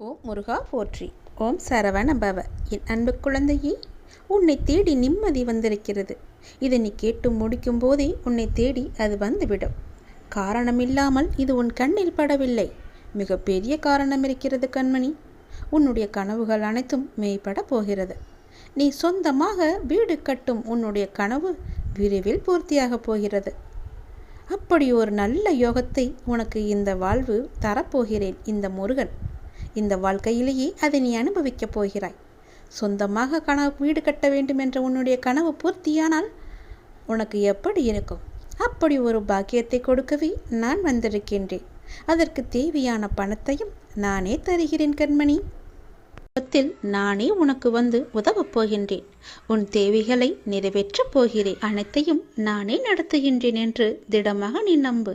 ஓம் முருகா போற்றி. ஓம் சரவண பவ. என் அன்பு குழந்தையே, உன்னை தேடி நிம்மதி வந்திருக்கிறது. இதை நீ கேட்டு முடிக்கும் போதே உன்னை தேடி அது வந்துவிடும். காரணமில்லாமல் இது உன் கண்ணில் படவில்லை. மிக பெரிய காரணம் இருக்கிறது கண்மணி. உன்னுடைய கனவுகள் அனைத்தும் மெய்ப்பட போகிறது. நீ சொந்தமாக வீடு கட்டும் உன்னுடைய கனவு விரைவில் பூர்த்தியாக போகிறது. அப்படி ஒரு நல்ல யோகத்தை உனக்கு இந்த வாழ்வு தரப்போகிறேன் இந்த முருகன். இந்த வாழ்க்கையிலேயே அதை நீ அனுபவிக்கப் போகிறாய். சொந்தமாக வீடு கட்ட வேண்டும் என்ற உன்னுடைய கனவு பூர்த்தியானால் உனக்கு எப்படி இருக்கும்? அப்படி ஒரு பாக்கியத்தை கொடுக்கவே நான் வந்திருக்கின்றேன். அதற்கு தேவையான பணத்தையும் நானே தருகிறேன் கண்மணி. நானே உனக்கு வந்து உதவப் போகின்றேன். உன் தேவைகளை நிறைவேற்றப் போகிறேன். அனைத்தையும் நானே நடத்துகின்றேன் என்று திடமாக நீ நம்பு.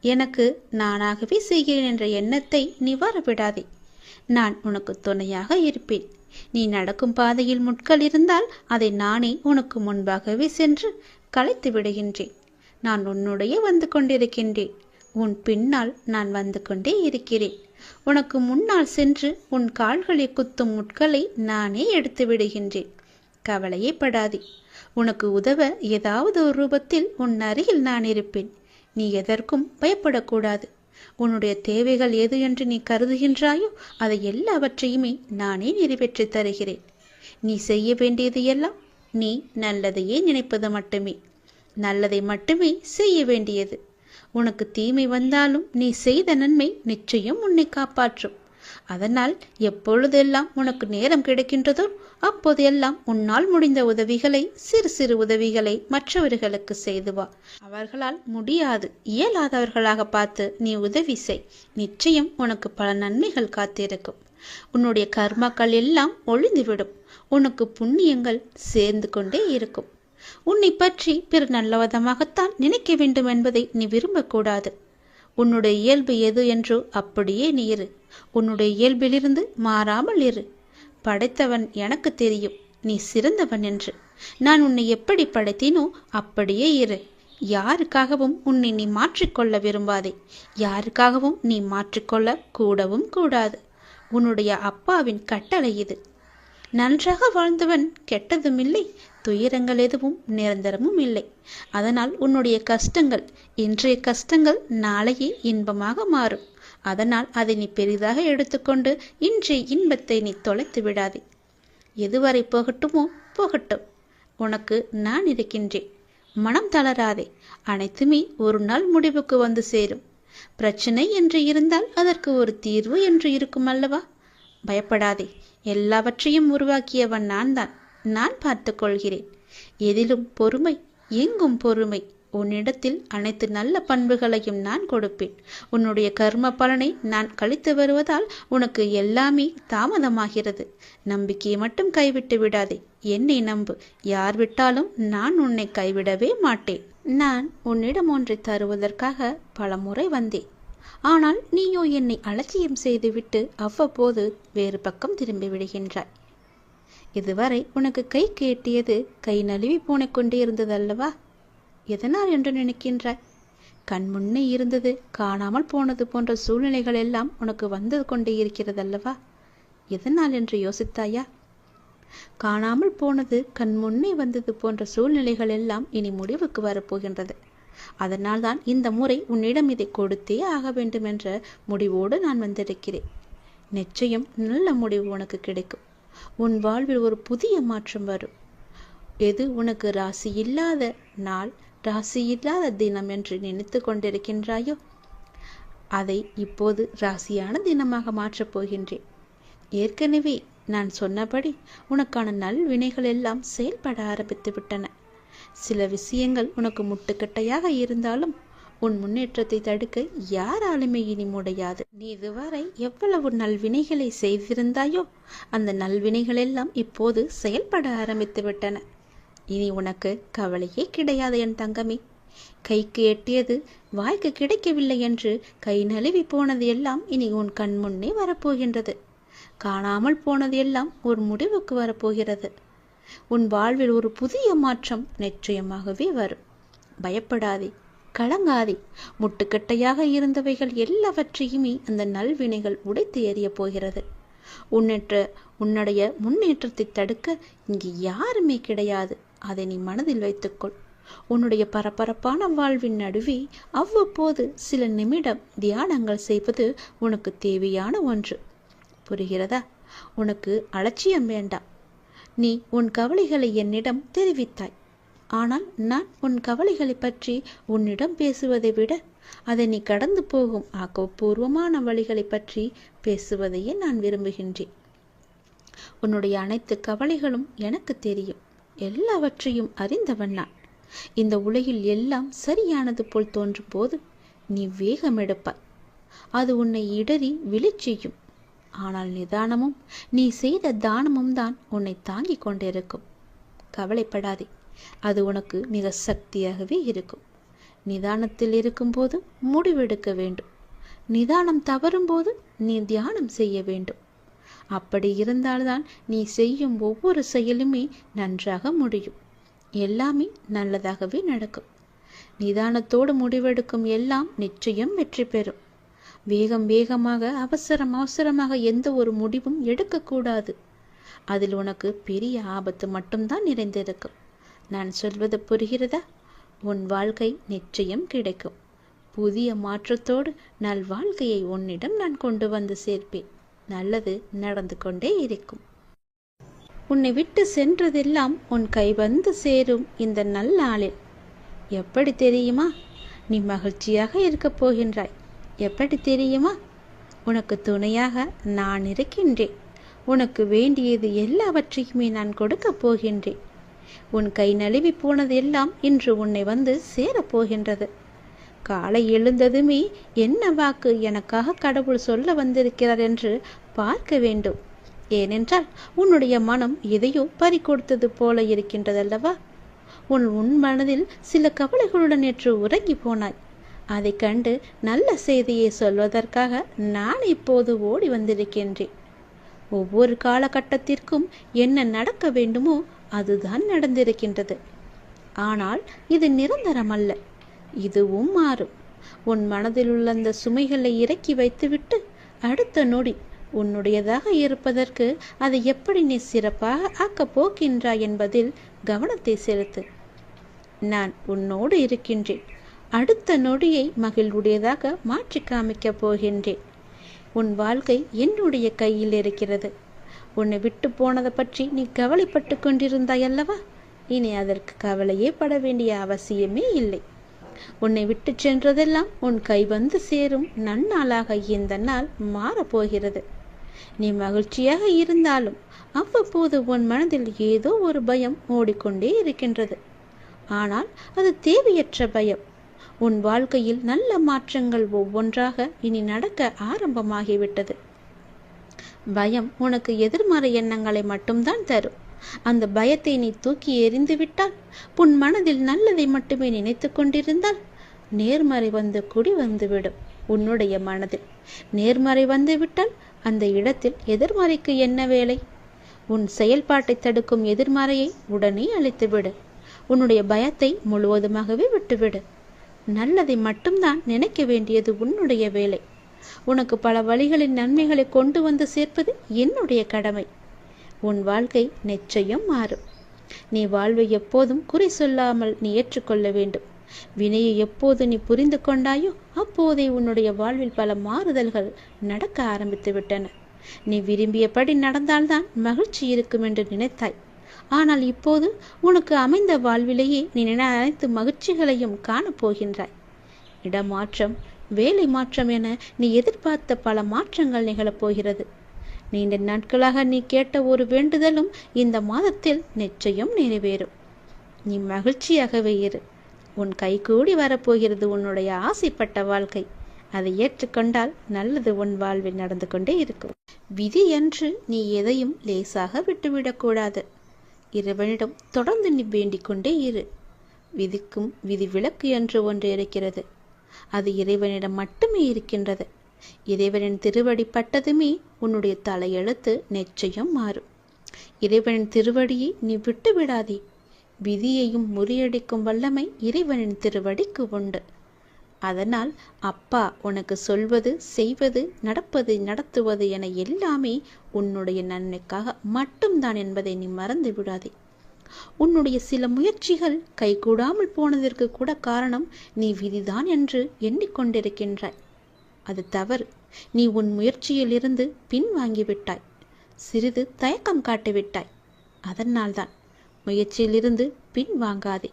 எனக்கு நானாகவே செய்கிறேன் என்ற எண்ணத்தை நீ வரவிடாதே. நான் உனக்கு துணையாக இருப்பேன். நீ நடக்கும் பாதையில் முட்கள் இருந்தால் அதை நானே உனக்கு முன்பாகவே சென்று கலைத்து விடுகின்றேன். நான் உன்னுடைய வந்து கொண்டிருக்கின்றேன். உன் பின்னால் நான் வந்து கொண்டே இருக்கிறேன். உனக்கு முன்னால் சென்று உன் கால்களை குத்தும் முட்களை நானே எடுத்து விடுகின்றேன். கவலையே படாதே. உனக்கு உதவ ஏதாவது ஒரு ரூபத்தில் உன் அருகில் நான் இருப்பேன். நீ எதற்கும் பயப்படக்கூடாது. உன்னுடைய தேவைகள் எது என்று நீ கருதுகின்றாயோ அதை எல்லாவற்றையுமே நானே நிறைவேற்றி தருகிறேன். நீ செய்ய வேண்டியது எல்லாம் நீ நல்லதையே நினைப்பது மட்டுமே. நல்லதை மட்டுமே செய்ய வேண்டியது. உனக்கு தீமை வந்தாலும் நீ செய்த நன்மை நிச்சயம் உன்னை காப்பாற்றும். அதனால் எப்பொழுதெல்லாம் உனக்கு நேரம் கிடைக்கின்றதோ அப்போதெல்லாம் உன்னால் முடிந்த உதவிகளை, சிறு சிறு உதவிகளை மற்றவர்களுக்கு செய்து வா. அவர்களால் முடியாது, இயலாதவர்களாக பார்த்து நீ உதவி செய். நிச்சயம் உனக்கு பல நன்மைகள் காத்திருக்கும். உன்னுடைய கர்மாக்கள் எல்லாம் ஒழிந்துவிடும். உனக்கு புண்ணியங்கள் சேர்ந்து கொண்டே இருக்கும். உன்னை பற்றி பிற நல்லவிதமாகத்தான் நினைக்க வேண்டும் என்பதை நீ விரும்பக்கூடாது. உன்னுடைய இயல்பு எது என்றோ அப்படியே நீ இரு. உன்னுடைய இயல்பிலிருந்து மாறாமல் இரு. படைத்தவன் எனக்கு தெரியும் நீ சிறந்தவன் என்று. நான் உன்னை எப்படி படைத்தேனோ அப்படியே இரு. யாருக்காகவும் உன்னை நீ மாற்றிக்கொள்ள விரும்பாதே. யாருக்காகவும் நீ மாற்றிக்கொள்ள கூடவும் கூடாது. உன்னுடைய அப்பாவின் கட்டளை இது. நன்றாக வாழ்ந்தவன் கெட்டதும் இல்லை, துயரங்கள் எதுவும் நிரந்தரமும் இல்லை. அதனால் உன்னுடைய கஷ்டங்கள், இன்றைய கஷ்டங்கள் நாளையே இன்பமாக மாறும். அதனால் அதை நீ பெரிதாக எடுத்துக்கொண்டு இன்றைய இன்பத்தை நீ தொலைத்து விடாதே. எதுவரை போகட்டுமோ போகட்டும். உனக்கு நான் இருக்கின்றேன். மனம் தளராதே. அனைத்துமே ஒரு நாள் முடிவுக்கு வந்து சேரும். பிரச்சனை என்று இருந்தால் அதற்கு ஒரு தீர்வு என்று இருக்கும் அல்லவா? பயப்படாதே. எல்லாவற்றையும் உருவாக்கியவன் நான் தான். நான் பார்த்து கொள்கிறேன். எதிலும் பொறுமை, எங்கும் பொறுமை. உன்னிடத்தில் அனைத்து நல்ல பண்புகளையும் நான் கொடுப்பேன். உன்னுடைய கர்ம பலனை நான் கழித்து வருவதால் உனக்கு எல்லாமே தாமதமாகிறது. நம்பிக்கையை மட்டும் கைவிட்டு விடாதே. என்னை நம்பு. யார் விட்டாலும் நான் உன்னை கைவிடவே மாட்டேன். நான் உன்னிடம் ஒன்றை தருவதற்காக பல முறை வந்தேன். ஆனால் நீயோ என்னை அலட்சியம் செய்துவிட்டு அவ்வப்போது வேறு பக்கம் திரும்பி விடுகின்றாய். இதுவரை உனக்கு கை கேட்டியது கை நழுவி போனிக்கொண்டே இருந்ததல்லவா? எதனால் என்று நினைக்கின்றாய்? கண் முன்னே இருந்தது காணாமல் போனது போன்ற சூழ்நிலைகள் எல்லாம் உனக்கு வந்து கொண்டே இருக்கிறதல்லவா? எதனால் என்று யோசித்தாயா? காணாமல் போனது கண் முன்னே வந்தது போன்ற சூழ்நிலைகள் எல்லாம் இனி முடிவுக்கு வரப்போகின்றது. அதனால்தான் இந்த முறை உன்னிடம் இதை கொடுத்தே ஆக வேண்டும் என்ற முடிவோடு நான் வந்திருக்கிறேன். நிச்சயம் நல்ல முடிவு உனக்கு கிடைக்கும். உன் வாழ்வில் ஒரு புதிய மாற்றம் வரும். எது உனக்கு ராசி இல்லாத நாள், ராசி இல்லாத தினம் என்று நினைத்து கொண்டிருக்கின்றாயோ அதை இப்போது ராசியான தினமாக மாற்றப் போகின்றேன். ஏற்கனவே நான் சொன்னபடி உனக்கான நல்வினைகள் எல்லாம் செயல்பட ஆரம்பித்து விட்டன. சில விஷயங்கள் உனக்கு முட்டுக்கட்டையாக இருந்தாலும் உன் முன்னேற்றத்தை தடுக்க யாராலுமே இனி முடியாது. நீ இதுவரை எவ்வளவு நல்வினைகளை செய்திருந்தாயோ அந்த நல்வினைகள் எல்லாம் இப்போது செயல்பட ஆரம்பித்து விட்டன. இனி உனக்கு கவலையே கிடையாது என் தங்கமே. கைக்கு எட்டியது வாய்க்கு கிடைக்கவில்லை என்று கை நழுவி போனது எல்லாம் இனி உன் கண் முன்னே வரப்போகின்றது. காணாமல் போனது எல்லாம் ஒரு முடிவுக்கு வரப்போகிறது. உன் வாழ்வில் ஒரு புதிய மாற்றம் நிச்சயமாகவே வரும். பயப்படாதே, கலங்காதே. முட்டுக்கட்டையாக இருந்தவைகள் எல்லாவற்றையுமே அந்த நல்வினைகள் உடைத்து எறிய போகிறது. உன்னுடைய முன்னேற்றத்தை தடுக்க இங்கு யாருமே கிடையாது. அதை நீ மனதில் வைத்துக்கொள். உன்னுடைய பரபரப்பான வாழ்வின் நடுவே அவ்வப்போது சில நிமிடம் தியானங்கள் செய்வது உனக்கு தேவையான ஒன்று. புரிகிறதா? உனக்கு அலட்சியம் வேண்டாம். நீ உன் கவலைகளை என்னிடம் தெரிவித்தாய். ஆனால் நான் உன் கவலைகளை பற்றி உன்னிடம் பேசுவதை விட அதை நீ கடந்து போகும் ஆக்கப்பூர்வமான வழிகளை பற்றி பேசுவதையே நான் விரும்புகின்றேன். உன்னுடைய அனைத்து கவலைகளும் எனக்கு தெரியும். எல்லாவற்றையும் அறிந்தவன் நான். இந்த உலகில் எல்லாம் சரியானது போல் தோன்றும் போது நீ வேகம் எடுப்பாய். அது உன்னை இடறி விழச் செய்யும். ஆனால் நிதானமும் நீ செய்த தானமும் தான் உன்னை தாங்கிக் கொண்டிருக்கும். கவலைப்படாதே, அது உனக்கு மிக சக்தியாகவே இருக்கும். நிதானத்தில் இருக்கும்போது முடிவெடுக்க வேண்டும். நிதானம் தவறும்போது நீ தியானம் செய்ய வேண்டும். அப்படி இருந்தால்தான் நீ செய்யும் ஒவ்வொரு செயலுமே நன்றாக முடியும். எல்லாமே நல்லதாகவே நடக்கும். நிதானத்தோடு முடிவெடுக்கும் எல்லாம் நிச்சயம் வெற்றி பெறும். வேகமாக அவசரமாக எந்த ஒரு முடிவும் எடுக்கக்கூடாது. அதில் உனக்கு பெரிய ஆபத்து மட்டும்தான் நிறைந்திருக்கும். நான் சொல்வது புரிகிறதா? உன் வாழ்க்கை நிச்சயம் கிடைக்கும். புதிய மாற்றத்தோடு நல்வாழ்க்கையை உன்னிடம் நான் கொண்டு வந்து சேர்ப்பேன். நல்லது நடந்து கொண்டே இருக்கும். உன்னை விட்டு சென்றதெல்லாம் உன் கை வந்து சேரும் இந்த நல்லாளில். எப்படி தெரியுமா? நீ மகிழ்ச்சியாக இருக்கப் போகின்றாய். எப்படி தெரியுமா? உனக்கு துணையாக நான் இருக்கின்றேன். உனக்கு வேண்டியது எல்லாவற்றையுமே நான் கொடுக்கப் போகின்றேன். உன் கை நழுவி போனது எல்லாம் இன்று உன்னை வந்து சேரப்போகின்றது. காலை எழுந்ததுமே என்ன வாக்கு எனக்காக கடவுள் சொல்ல வந்திருக்கிறார் என்று பார்க்க வேண்டும். ஏனென்றால் உன்னுடைய மனம் எதையோ பறிகொடுத்தது போல இருக்கின்றதல்லவா? உன் மனதில் சில கவலைகளுடன் நேற்று உறங்கி போனாய். அதை கண்டு நல்ல செய்தியை சொல்வதற்காக நான் இப்போது ஓடி வந்திருக்கின்றேன். ஒவ்வொரு காலகட்டத்திற்கும் என்ன நடக்க வேண்டுமோ அதுதான் நடந்திருக்கின்றது. ஆனால் இது நிரந்தரமல்ல. இதுவும் மாறும். உன் மனதில் உள்ள அந்த சுமைகளை இறக்கி வைத்துவிட்டு அடுத்த நொடி உன்னுடையதாக இருப்பதற்கு அதை எப்படி நீ சிறப்பாக ஆக்கப் போகின்றாய் என்பதில் கவனத்தை செலுத்து. நான் உன்னோடு இருக்கின்றேன். அடுத்த நொடியை மகிழ்வுடையதாக மாற்றி காமிக்கப் போகின்றேன். உன் வாழ்க்கை என்னுடைய கையில் இருக்கிறது. உன்னை விட்டு போனதை பற்றி நீ கவலைப்பட்டு கொண்டிருந்தாய் அல்லவா? இனி அதற்கு கவலையே பட வேண்டிய அவசியமே இல்லை. உன்னை விட்டு சென்றதெல்லாம் உன் கை வந்து சேரும் நன்னாளாக இந்த நாள் மாறப்போகிறது. நீ மகிழ்ச்சியாக இருந்தாலும் அவ்வப்போது உன் மனதில் ஏதோ ஒரு பயம் ஓடிக்கொண்டே இருக்கின்றது. ஆனால் அது தேவையற்ற பயம். உன் வாழ்க்கையில் நல்ல மாற்றங்கள் ஒவ்வொன்றாக இனி நடக்க ஆரம்பமாகிவிட்டது. பயம் உனக்கு எதிர்மறை எண்ணங்களை மட்டும்தான் தரும். அந்த பயத்தை நீ தூக்கி எறிந்து விட்டால், உன் மனதில் நல்லதை மட்டுமே நினைத்து கொண்டிருந்தால், நேர்மறை வந்து குடி வந்துவிடும். உன்னுடைய மனதில் நேர்மறை வந்து விட்டால் அந்த இடத்தில் எதிர்மறைக்கு என்ன வேலை? உன் செயல்பாட்டை தடுக்கும் எதிர்மறையை உடனே அழித்துவிடு. உன்னுடைய பயத்தை முழுவதுமாகவே விட்டுவிடு. நல்லதை மட்டும்தான் நினைக்க வேண்டியது உன்னுடைய வேலை. உனக்கு பல வழிகளின் நன்மைகளை கொண்டு வந்து சேர்ப்பது என்னுடைய கடமை. உன் வாழ்க்கை நிச்சயம் மாறும். நீ வாழ்வை எப்போதும் குறை சொல்லாமல் நீ ஏற்றுக்கொள்ள வேண்டும். வினையை எப்போது நீ புரிந்து கொண்டாயோ அப்போதே உன்னுடைய வாழ்வில் பல மாறுதல்கள் நடக்க ஆரம்பித்து விட்டன. நீ விரும்பியபடி நடந்தால்தான் மகிழ்ச்சி இருக்கும் என்று நினைத்தாய். ஆனால் இப்போது உனக்கு அமைந்த வாழ்விலேயே நீ அனைத்து மகிழ்ச்சிகளையும் காணப்போகின்றாய். இடமாற்றம், வேலை மாற்றம் என நீ எதிர்பார்த்த பல மாற்றங்கள் நிகழப்போகிறது. நீண்ட நாட்களாக நீ கேட்ட ஒரு வேண்டுதலும் இந்த மாதத்தில் நிச்சயம் நிறைவேறும். நீ மகிழ்ச்சியாகவே இரு. உன் கைகூடி வரப்போகிறது உன்னுடைய ஆசைப்பட்ட வாழ்க்கை. அதை ஏற்றுக்கொண்டால் நல்லது உன் வாழ்வில் நடந்து கொண்டே இருக்கும். விதி என்று நீ எதையும் லேசாக விட்டுவிடக்கூடாது. இறைவனிடம் தொடர்ந்து நீ வேண்டிக் கொண்டே இரு. விதிக்கும் விதி விலக்கு என்று ஒன்று இருக்கிறது. அது இறைவனிடம் மட்டுமே இருக்கின்றது. இறைவனின் திருவடி பட்டதுமே உன்னுடைய தலையெழுத்து நிச்சயம் மாறும். இறைவனின் திருவடியை நீ விட்டு விடாதே. விதியையும் முறியடிக்கும் வல்லமை இறைவனின் திருவடிக்கு உண்டு. அதனால் அப்பா உனக்கு சொல்வது, செய்வது, நடப்பது, நடத்துவது என எல்லாமே உன்னுடைய நன்மைக்காக மட்டும்தான் என்பதை நீ மறந்து விடாதே. உன்னுடைய சில முயற்சிகள் கைகூடாமல் போனதற்கு கூட காரணம் நீ விதிதான் என்று எண்ணிக்கொண்டிருக்கின்றாய். அது தவறு. நீ உன் முயற்சியிலிருந்து பின்வாங்கிவிட்டாய். சிறிது தயக்கம் காட்டிவிட்டாய். அதனால்தான். முயற்சியிலிருந்து பின்வாங்காதே.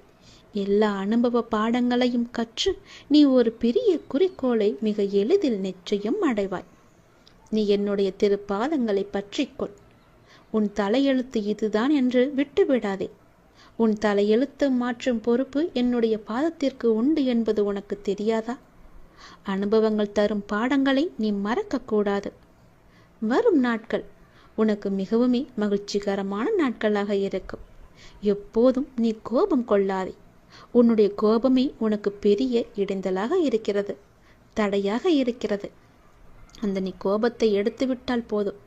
எல்லா அனுபவ பாடங்களையும் கற்று நீ ஒரு பெரிய குறிக்கோளை மிக எளிதில் நிச்சயம் அடைவாய். நீ என்னுடைய திருப்பாதங்களை பற்றிக்கொள். உன் தலையெழுத்து இதுதான் என்று விட்டுவிடாதே. உன் தலையெழுத்து மாற்றும் பொறுப்பு என்னுடைய பாதத்திற்கு உண்டு என்பது உனக்கு தெரியாதா? அனுபவங்கள் தரும் பாடங்களை நீ மறக்கக்கூடாது. வரும் நாட்கள் உனக்கு மிகவுமே மகிழ்ச்சிகரமான நாட்களாக இருக்கும். எப்போதும் நீ கோபம் கொள்ளாதே. உன்னுடைய கோபமே உனக்கு பெரிய இடைஞ்சலாக இருக்கிறது, தடையாக இருக்கிறது. அந்த நீ கோபத்தை எடுத்துவிட்டால் போதும்,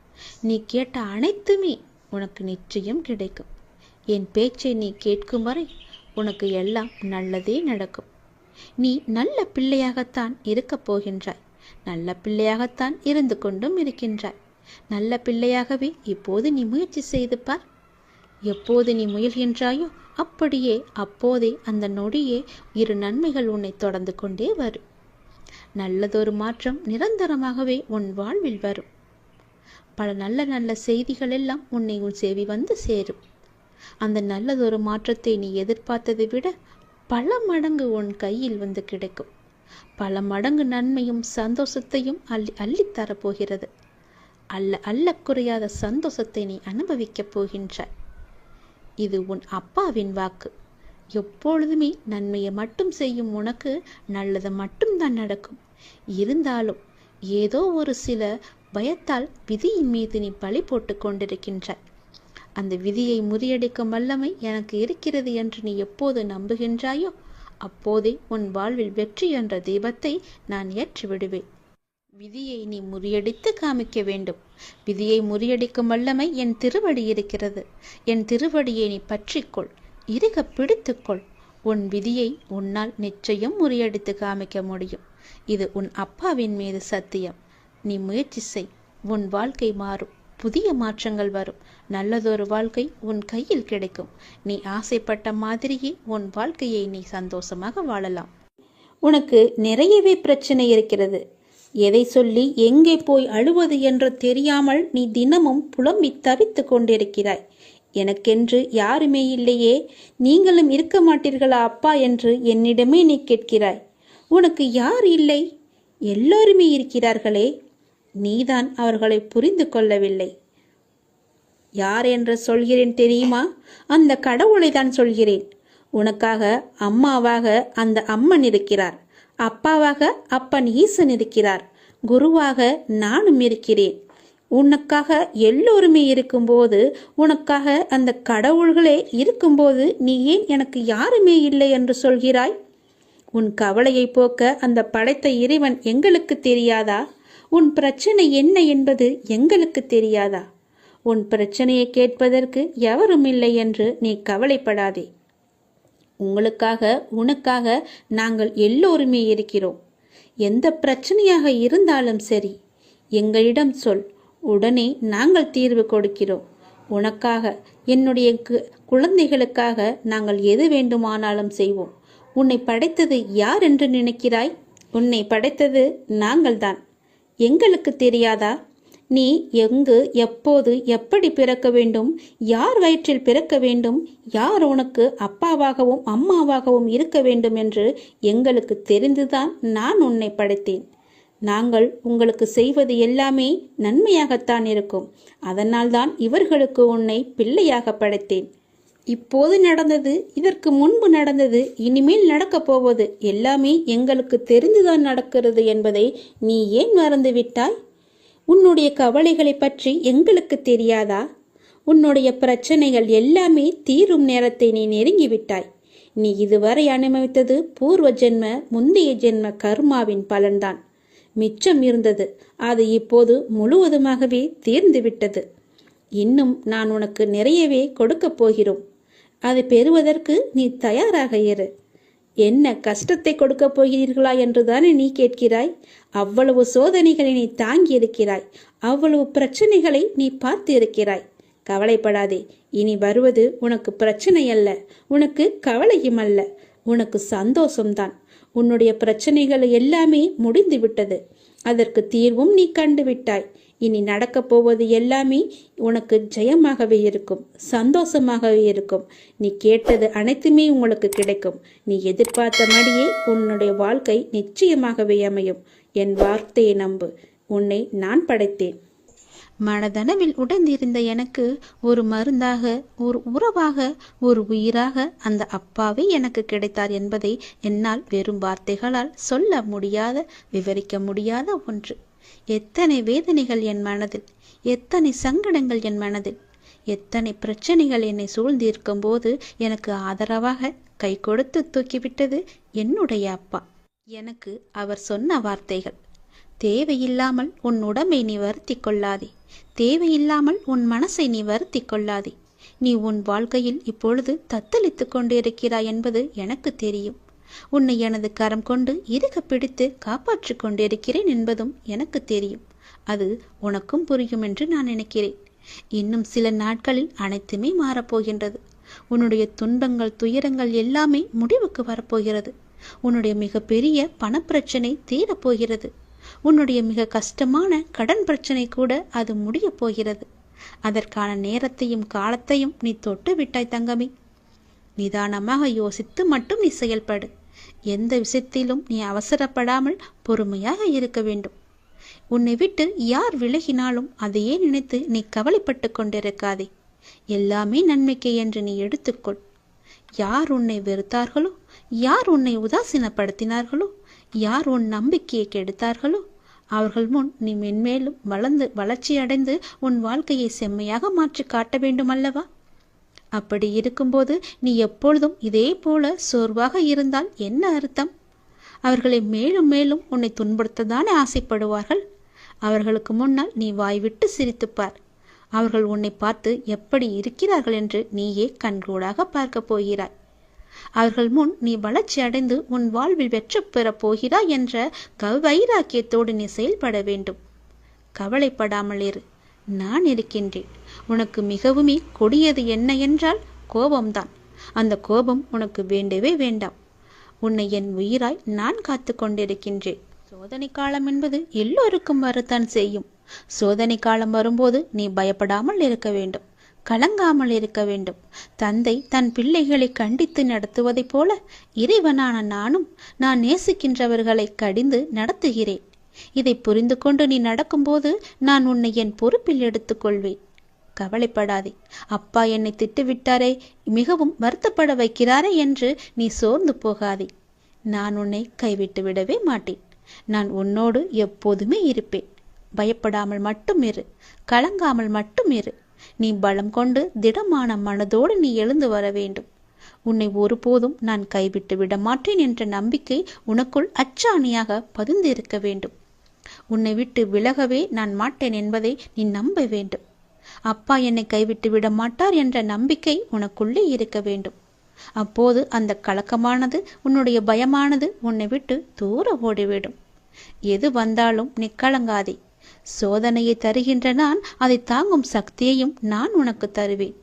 நீ கேட்ட அனைத்துமே உனக்கு நிச்சயம் கிடைக்கும். என் பேச்சை நீ கேட்கும் வரை உனக்கு எல்லாம் நல்லதே நடக்கும். நீ நல்ல பிள்ளையாகத்தான் இருக்கப் போகின்றாய். நல்ல பிள்ளையாகத்தான் இருந்து கொண்டும் இருக்கின்றாய். நல்ல பிள்ளையாகவே இப்போது நீ முயற்சி செய்து பார். எப்போது நீ முயல்கின்றாயோ அப்படியே அப்போதே அந்த நொடியே இரு நன்மைகள் உன்னை தொடர்ந்து கொண்டே வரும். நல்லதொரு மாற்றம் நிரந்தரமாகவே உன் வாழ்வில் வரும். பல நல்ல நல்ல செய்திகள் எல்லாம் உன்னை உன் செவி வந்து சேரும். அந்த நல்லதொரு மாற்றத்தை நீ எதிர்பார்த்ததை விட பல மடங்கு உன் கையில் வந்து கிடைக்கும். பல மடங்கு நன்மையும் சந்தோஷத்தையும் அள்ளித்தரப்போகிறது. அல்ல குறையாத சந்தோஷத்தை நீ அனுபவிக்கப் போகின்றாய். இது உன் அப்பாவின் வாக்கு. எப்பொழுதுமே நன்மையை மட்டும் செய்யும் உனக்கு நல்லது மட்டும்தான் நடக்கும். இருந்தாலும் ஏதோ ஒரு சில பயத்தால் விதியின் மீது நீ பழி போட்டு கொண்டிருக்கின்றாய். அந்த விதியை முறியடிக்கும் வல்லமை எனக்கு இருக்கிறது என்று நீ எப்போது நம்புகின்றாயோ அப்போதே உன் வாழ்வில் வெற்றி என்ற தீபத்தை நான் ஏற்றி விடுவேன். விதியை நீ முறியடித்து காமிக்க வேண்டும். விதியை முறியடிக்கும் வல்லமை என் திருவடி இருக்கிறது. என் திருவடியை நீ பற்றிக்கொள், இறுக பிடித்துக்கொள். உன் விதியை உன்னால் நிச்சயம் முறியடித்து காமிக்க முடியும். இது உன் அப்பாவின் மீது சத்தியம். நீ முயற்சி செய். உன் வாழ்க்கை மாறும். புதிய மாற்றங்கள் வரும். நல்லதொரு வாழ்க்கை உன் கையில் கிடைக்கும். நீ ஆசைப்பட்ட மாதிரியே உன் வாழ்க்கையை நீ சந்தோஷமாக வாழலாம். உனக்கு நிறையவே பிரச்சனை இருக்கிறது. எதை சொல்லி எங்கே போய் அழுவது என்று தெரியாமல் நீ தினமும் புலம்பி தவித்து கொண்டிருக்கிறாய். எனக்கென்று யாருமே இல்லையே, நீங்களும் இருக்க மாட்டீர்களா அப்பா என்று என்னிடமே நீ கேட்கிறாய். உனக்கு யார் இல்லை? எல்லோருமே இருக்கிறார்களே. நீதான் அவர்களை புரிந்து கொள்ளவில்லை. யார் என்று சொல்கிறேன் தெரியுமா? அந்த கடவுளை தான் சொல்கிறேன். உனக்காக அம்மாவாக அந்த அம்மன் இருக்கிறார். அப்பாவாக அப்பன் ஈசன் இருக்கிறார். குருவாக நானும் இருக்கிறேன். உனக்காக எல்லோருமே இருக்கும்போது, உனக்காக அந்த கடவுள்களே இருக்கும்போது நீ ஏன் எனக்கு யாருமே இல்லை என்று சொல்கிறாய்? உன் கவலையை போக்க அந்த படைத்த இறைவன் எங்களுக்கு தெரியாதா? உன் பிரச்சனை என்ன என்பது எங்களுக்கு தெரியாதா? உன் பிரச்சனையை கேட்பதற்கு எவரும் இல்லை என்று நீ கவலைப்படாதே. உங்களுக்காக உனக்காக நாங்கள் எல்லோருமே இருக்கிறோம். எந்த பிரச்சனையாக இருந்தாலும் சரி எங்களிடம் சொல், உடனே நாங்கள் தீர்வு கொடுக்கிறோம். உனக்காக, என்னுடைய குழந்தைகளுக்காக நாங்கள் எது வேண்டுமானாலும் செய்வோம். உன்னை படைத்தது யார் என்று நினைக்கிறாய்? உன்னை படைத்தது நாங்கள்தான். எங்களுக்கு தெரியாதா? நீ எங்கு, எப்போது, எப்படி பிறக்க வேண்டும், யார் வயிற்றில் பிறக்க வேண்டும், யார் உனக்கு அப்பாவாகவும் அம்மாவாகவும் இருக்க வேண்டும் என்று எங்களுக்கு தெரிந்துதான் நான் உன்னை படைத்தேன். நாங்கள் உங்களுக்கு செய்வது எல்லாமே நன்மையாகத்தான் இருக்கும். அதனால்தான் இவர்களுக்கு உன்னை பிள்ளையாக படைத்தேன். இப்போது நடந்தது, இதற்கு முன்பு நடந்தது, இனிமேல் நடக்கப் போவது எல்லாமே எங்களுக்கு தெரிந்துதான் நடக்கிறது என்பதை நீ ஏன் மறந்துவிட்டாய்? உன்னுடைய கவலைகளை பற்றி எங்களுக்கு தெரியாதா? உன்னுடைய பிரச்சனைகள் எல்லாமே தீரும் நேரத்தை நீ நெருங்கிவிட்டாய். நீ இதுவரை அனுபவித்தது பூர்வ ஜென்ம, முந்தைய ஜென்ம கர்மாவின் பலன்தான். மிச்சம் இருந்தது, அது இப்போது முழுவதுமாகவே தீர்ந்துவிட்டது. இன்னும் நான் உனக்கு நிறையவே கொடுக்கப் போகிறோம். அதை பெறுவதற்கு நீ தயாராக இரு. என்ன கஷ்டத்தை கொடுக்கப் போகிறீர்களா என்றுதானே நீ கேட்கிறாய்? அவ்வளவு சோதனைகளை நீ தாங்கி இருக்கிறாய், அவ்வளவு பிரச்சனைகளை நீ பார்த்து இருக்கிறாய். கவலைப்படாதே. இனி வருவது உனக்கு பிரச்சனை அல்ல, உனக்கு கவலையும் அல்ல, உனக்கு சந்தோஷம்தான். உன்னுடைய பிரச்சனைகள் எல்லாமே முடிந்து விட்டது. அதற்கு தீர்வும் நீ கண்டுவிட்டாய். இனி நடக்கப் போவது எல்லாமே உனக்கு ஜெயமாகவே இருக்கும், சந்தோஷமாகவே இருக்கும். நீ கேட்டது அனைத்துமே உங்களுக்கு கிடைக்கும். நீ எதிர்பார்த்த மாதிரியே உன்னுடைய வாழ்க்கை நிச்சயமாகவே அமையும். என் வார்த்தையை நம்பு. உன்னை நான் படைத்தேன். மனதளவில் உடைந்திருந்த எனக்கு ஒரு மருந்தாக, ஒரு உறவாக, ஒரு உயிராக அந்த அப்பாவே எனக்கு கிடைத்தார் என்பதை என்னால் வெறும் வார்த்தைகளால் சொல்ல முடியாத, விவரிக்க முடியாத ஒன்று. எத்தனை வேதனைகள் என் மனதில், எத்தனை சங்கடங்கள் என் மனதில், எத்தனை பிரச்சனைகள் என்னை சூழ்ந்திருக்கும் போது எனக்கு ஆதரவாக கை கொடுத்து தூக்கிவிட்டது என்னுடைய அப்பா. எனக்கு அவர் சொன்ன வார்த்தைகள்: தேவையில்லாமல் உன் உடம்பை நீ வருத்தி கொள்ளாதே, தேவையில்லாமல் உன் மனசை நீ வருத்தி கொள்ளாதே. நீ உன் வாழ்க்கையில் இப்பொழுது தத்தளித்து கொண்டிருக்கிறாய் என்பது எனக்கு தெரியும். உன்னை எனது கரம் கொண்டு இறுக பிடித்து காப்பாற்றி கொண்டிருக்கிறேன் என்பதும் எனக்கு தெரியும். அது உனக்கும் புரியும் என்று நான் நினைக்கிறேன். இன்னும் சில நாட்களில் அனைத்துமே மாறப்போகின்றது. உன்னுடைய துன்பங்கள், துயரங்கள் எல்லாமே முடிவுக்கு வரப்போகிறது. உன்னுடைய மிகப்பெரிய பணப்பிரச்சனை தீரப்போகிறது. உன்னுடைய மிக கஷ்டமான கடன் பிரச்சனை கூட அது முடிய போகிறது. அதற்கான நேரத்தையும் காலத்தையும் நீ தொட்டு விட்டாய் தங்கமே. நிதானமாக யோசித்து மட்டும் நீ செயல்படு. எந்த விஷயத்திலும் நீ அவசரப்படாமல் பொறுமையாக இருக்க வேண்டும். உன்னை விட்டு யார் விலகினாலும் அதையே நினைத்து நீ கவலைப்பட்டு கொண்டிருக்காதே. எல்லாமே நன்மைக்கு என்று நீ எடுத்துக்கொள். யார் உன்னை வெறுத்தார்களோ, யார் உன்னை உதாசீனப்படுத்தினார்களோ, யார் உன் நம்பிக்கையை கெடுத்தார்களோ, அவர்கள் முன் நீ மென்மேலும் வளர்ச்சி அடைந்து உன் வாழ்க்கையை செம்மையாக மாற்றி காட்ட வேண்டும் அல்லவா? அப்படி இருக்கும்போது நீ எப்பொழுதும் இதே போல சோர்வாக இருந்தால் என்ன அர்த்தம்? அவர்களை மேலும் மேலும் உன்னை துன்புறுத்ததானே ஆசைப்படுவார்கள். அவர்களுக்கு முன்னால் நீ வாய்விட்டு சிரித்துப்பார். அவர்கள் உன்னை பார்த்து எப்படி இருக்கிறார்கள் என்று நீயே கண்கூடாக பார்க்க போகிறாய். அவர்கள் முன் நீ வளர்ச்சி அடைந்து உன் வாழ்வில் வெற்றி பெறப் போகிறாய் என்ற வைராக்கியத்தோடு நீ செயல்பட வேண்டும். கவலைப்படாமல் இரு, நான் இருக்கின்றேன். உனக்கு மிகவுமே கொடியது என்ன என்றால் கோபம்தான். அந்த கோபம் உனக்கு வேண்டவே வேண்டாம். உன்னை என் உயிராய் நான் காத்து கொண்டிருக்கின்றேன். சோதனை காலம் என்பது எல்லோருக்கும் வரத்தான் செய்யும். சோதனை காலம் வரும்போது நீ பயப்படாமல் இருக்க வேண்டும், கலங்காமல் இருக்க வேண்டும். தந்தை தன் பிள்ளைகளை கண்டித்து நடத்துவதைப் போல இறைவனான நானும் நான் நேசிக்கின்றவர்களை கடிந்து நடத்துகிறேன். இதை புரிந்து கொண்டு நீ நடக்கும்போது நான் உன்னை என் பொறுப்பில் எடுத்துக்கொள்வேன். கவலைப்படாதே. அப்பா என்னை திட்டுவிட்டாரே, மிகவும் வருத்தப்பட வைக்கிறாரே என்று நீ சோர்ந்து போகாதே. நான் உன்னை கைவிட்டு விடவே மாட்டேன். நான் உன்னோடு எப்போதுமே இருப்பேன். பயப்படாமல் மட்டும் இரு, கலங்காமல் மட்டும் இரு. நீ பலம் கொண்டு திடமான மனதோடு நீ எழுந்து வர வேண்டும். உன்னை ஒருபோதும் நான் கைவிட்டு விட மாட்டேன் என்ற நம்பிக்கை உனக்குள் அச்சாணியாக பதிந்திருக்க வேண்டும். உன்னை விட்டு விலகவே நான் மாட்டேன் என்பதை நீ நம்ப வேண்டும். அப்பா என்னை கைவிட்டு விட மாட்டார் என்ற நம்பிக்கை உனக்குள்ளே இருக்க வேண்டும். அப்போது அந்த கலக்கமானது, உன்னுடைய பயமானது உன்னை விட்டு தூர ஓடிவிடும். எது வந்தாலும் நீ கலங்காதே. சோதனையை தருகின்ற நான் அதை தாங்கும் சக்தியையும் நான் உனக்கு தருவேன்.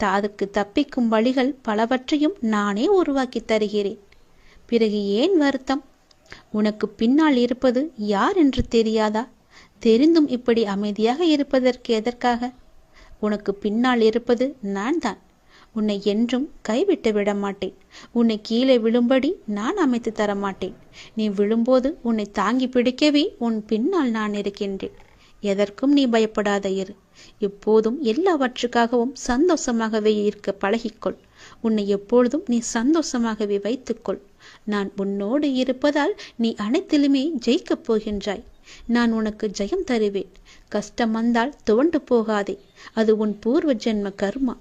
அதுக்கு தப்பிக்கும் வழிகள் பலவற்றையும் நானே உருவாக்கி தருகிறேன். பிறகு ஏன் வருத்தம்? உனக்கு பின்னால் இருப்பது யார் என்று தெரியாதா? தெரிந்தும் இப்படி அமைதியாக இருப்பதற்கு எதற்காக? உனக்கு பின்னால் இருப்பது நான் தான். உன்னை என்றும் கைவிட்டு விட மாட்டேன். உன்னை கீழே விழும்படி நான் அமைத்து தர மாட்டேன். நீ விழும்போது உன்னை தாங்கி பிடிக்கவே உன் பின்னால் நான் இருக்கின்றேன். எதற்கும் நீ பயப்படாத இரு. எப்போதும் எல்லாவற்றுக்காகவும் சந்தோஷமாகவே இருக்க பழகிக்கொள். உன்னை எப்பொழுதும் நீ சந்தோஷமாகவே வைத்துக்கொள். நான் உன்னோடு இருப்பதால் நீ அனைத்திலுமே ஜெயிக்கப் போகின்றாய். நான் உனக்கு ஜெயம் தருவேன். கஷ்டம் வந்தால் துவண்டு போகாதே. அது உன் பூர்வ ஜென்ம கர்மா.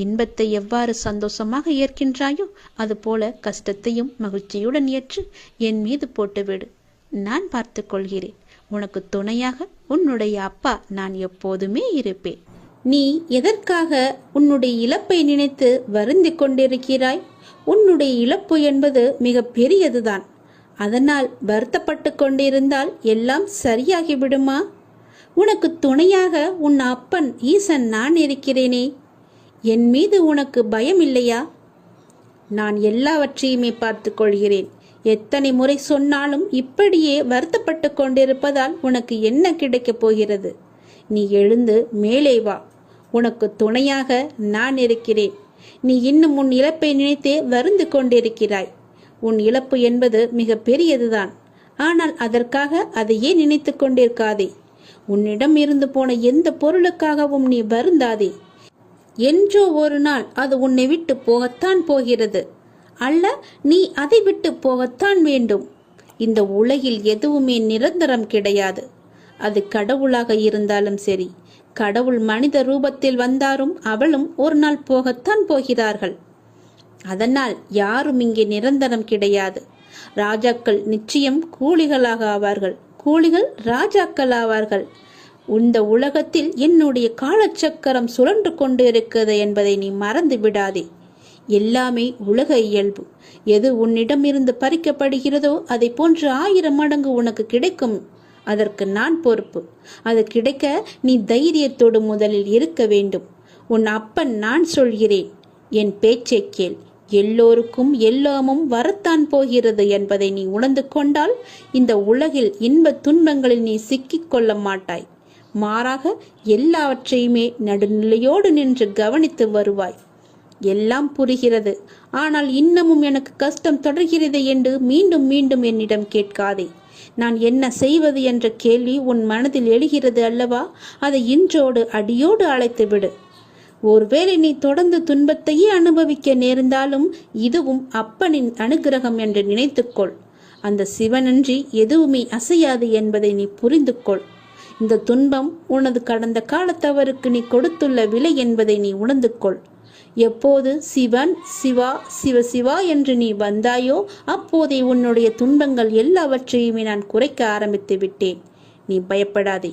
இன்பத்தை எவ்வாறு சந்தோஷமாக ஏற்கின்றாயோ அதுபோல கஷ்டத்தையும் மகிழ்ச்சியுடன் ஏற்று என் மீது போட்டுவிடு. நான் பார்த்து கொள்கிறேன். உனக்கு துணையாக உன்னுடைய அப்பா நான் எப்போதுமே இருப்பேன். நீ எதற்காக உன்னுடைய இழப்பை நினைத்து வருந்தி கொண்டிருக்கிறாய்? உன்னுடைய இழப்பு என்பது மிக பெரியதுதான். அதனால் வருத்தப்பட்டு கொண்டிருந்தால் எல்லாம் சரியாகிவிடுமா? உனக்கு துணையாக உன் அப்பன் ஈசன் நான் இருக்கிறேனே. என் மீது உனக்கு பயம் இல்லையா? நான் எல்லாவற்றையுமே பார்த்து கொள்கிறேன். எத்தனை முறை சொன்னாலும் இப்படியே வருத்தப்பட்டு கொண்டிருப்பதால் உனக்கு என்ன கிடைக்கப் போகிறது? நீ எழுந்து மேலே வா. உனக்கு துணையாக நான் இருக்கிறேன். நீ இன்னும் உன் இழப்பை நினைத்தே வருந்து கொண்டிருக்கிறாய். உன் இழப்பு என்பது மிக பெரியதுதான். ஆனால் அதற்காக அதையே நினைத்து கொண்டிருக்காதே. உன்னிடம் இருந்து போன எந்த பொருளுக்காகவும் நீ வருந்தாதே. என்றோ ஒரு நாள் அது உன்னை விட்டு போகத்தான் போகிறது. அல்ல, நீ அதை விட்டு போகத்தான் வேண்டும். இந்த உலகில் எதுவுமே நிரந்தரம் கிடையாது. அது கடவுளாக இருந்தாலும் சரி, கடவுள் மனித ரூபத்தில் வந்தாரும் அவளும் ஒரு நாள் போகத்தான் போகிறார்கள். அதனால் யாரும் இங்கே நிரந்தரம் கிடையாது. ராஜாக்கள் நிச்சயம் கூலிகளாக ஆவார்கள், கூலிகள் ராஜாக்கள் ஆவார்கள். இந்த உலகத்தில் என்னுடைய காலச்சக்கரம் சுழன்று கொண்டு இருக்கிறது என்பதை நீ மறந்து விடாதே. எல்லாமே உலக இயல்பு. எது உன்னிடமிருந்து பறிக்கப்படுகிறதோ அதை போன்று 1000 மடங்கு உனக்கு கிடைக்கும். அதற்கு நான் பொறுப்பு. அது கிடைக்க நீ தைரியத்தோடு முதலில் இருக்க வேண்டும். உன் அப்பன் நான் சொல்கிறேன், என் பேச்சை கேள். எல்லோருக்கும் எல்லாமும் வரத்தான் போகிறது என்பதை நீ உணர்ந்து கொண்டால் இந்த உலகில் இன்ப துன்பங்களில் நீ சிக்கிக் கொள்ள மாட்டாய். மாறாக எல்லாவற்றையுமே நடுநிலையோடு நின்று கவனித்து வருவாய். எல்லாம் புரிகிறது, ஆனால் இன்னமும் எனக்கு கஷ்டம் தொடர்கிறது என்று மீண்டும் மீண்டும் என்னிடம் கேட்காதே. நான் என்ன செய்வது என்ற கேள்வி உன் மனதில் எழுகிறது அல்லவா? அதை இன்றோடு அடியோடு அழைத்து விடு. ஒருவேளை நீ தொடர்ந்து துன்பத்தையே அனுபவிக்க நேர்ந்தாலும் இதுவும் அப்பனின் அனுகிரகம் என்று நினைத்துக்கொள். அந்த சிவனன்றி எதுவுமே அசையாது என்பதை நீ புரிந்து கொள். இந்த துன்பம் உனது கடந்த கால தவறுக்கு நீ கொடுத்துள்ள விலை என்பதை நீ உணர்ந்து கொள். எப்போது சிவன் சிவா சிவ சிவா என்று நீ வந்தாயோ அப்போதே உன்னுடைய துன்பங்கள் எல்லாவற்றையுமே நான் குறைக்க ஆரம்பித்து விட்டேன். நீ பயப்படாதே.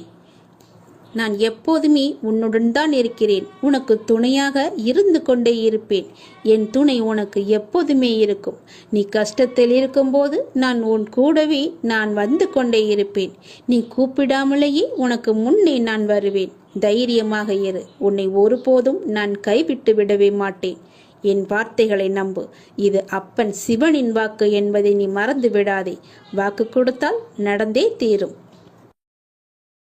நான் எப்போதுமே உன்னுடன் தான் இருக்கிறேன். உனக்கு துணையாக இருந்து கொண்டே இருப்பேன். என் துணை உனக்கு எப்போதுமே இருக்கும். நீ கஷ்டத்தில் இருக்கும்போது நான் உன் கூடவே நான் வந்து கொண்டே இருப்பேன். நீ கூப்பிடாமலேயே உனக்கு முன்னே நான் வருவேன். தைரியமாக இரு. உன்னை ஒருபோதும் நான் கைவிட்டு விடவே மாட்டேன். என் வார்த்தைகளை நம்பு. இது அப்பன் சிவனின் வாக்கு என்பதை நீ மறந்து விடாதே. வாக்கு கொடுத்தால் நடந்தே தீரும்.